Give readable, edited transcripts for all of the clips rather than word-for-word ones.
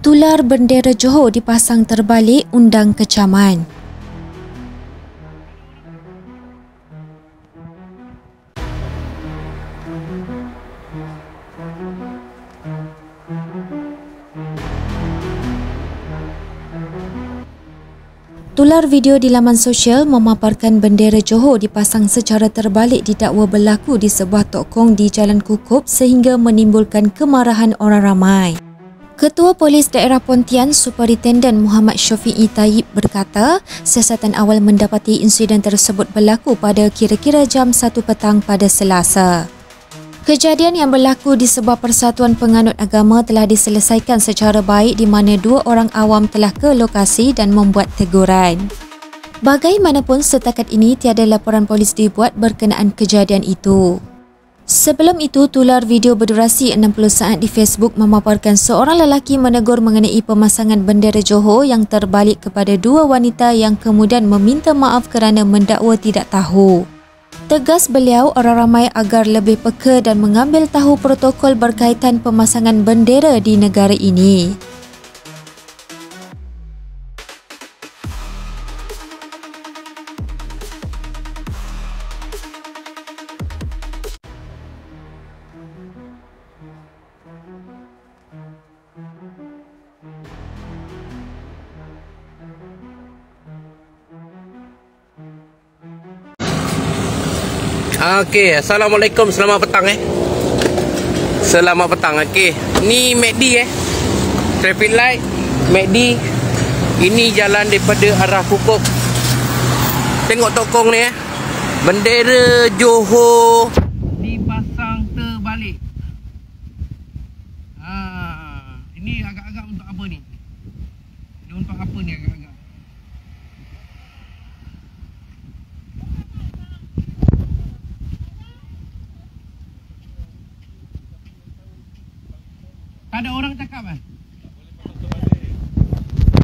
Tular bendera Johor dipasang terbalik undang kecaman. Tular video di laman sosial memaparkan bendera Johor dipasang secara terbalik didakwa berlaku di sebuah tokong di Jalan Kukup sehingga menimbulkan kemarahan orang ramai. Ketua Polis Daerah Pontian Superintendent Muhammad Syafiee Taib berkata, siasatan awal mendapati insiden tersebut berlaku pada kira-kira jam 1 petang pada Selasa. Kejadian yang berlaku di sebuah persatuan penganut agama telah diselesaikan secara baik di mana 2 orang awam telah ke lokasi dan membuat teguran. Bagaimanapun setakat ini tiada laporan polis dibuat berkenaan kejadian itu. Sebelum itu, tular video berdurasi 60 saat di Facebook memaparkan seorang lelaki menegur mengenai pemasangan bendera Johor yang terbalik kepada 2 wanita yang kemudian meminta maaf kerana mendakwa tidak tahu. Tegas beliau orang ramai agar lebih peka dan mengambil tahu protokol berkaitan pemasangan bendera di negara ini. Okey, Assalamualaikum, selamat petang Selamat petang. Okey, ni MACD traffic light MACD. Ini jalan daripada arah Kukup. Tengok tokong ni bendera Johor dipasang terbalik. Ini agak-agak untuk apa ni? Dia untuk apa ni agak-agak? Tak ada orang cakap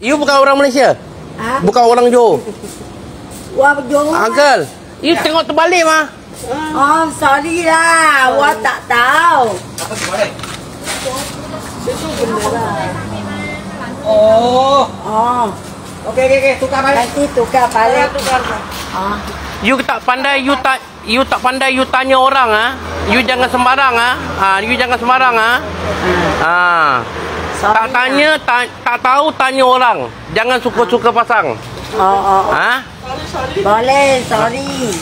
You bukan orang Malaysia? Bukan orang Johor? Wah, Johor. Uncle, you tengok terbalik mah. Oh, sorry lah. Wah, tak tahu. Apa terbalik? Oh. Okey. Tukar balik. Nanti tukar balik. You tak pandai, you tak pandai you tanya orang You jangan sembarang You jangan sembarang Tak tanya, tak tahu tanya orang. Jangan suka-suka pasang. Boleh, sorry.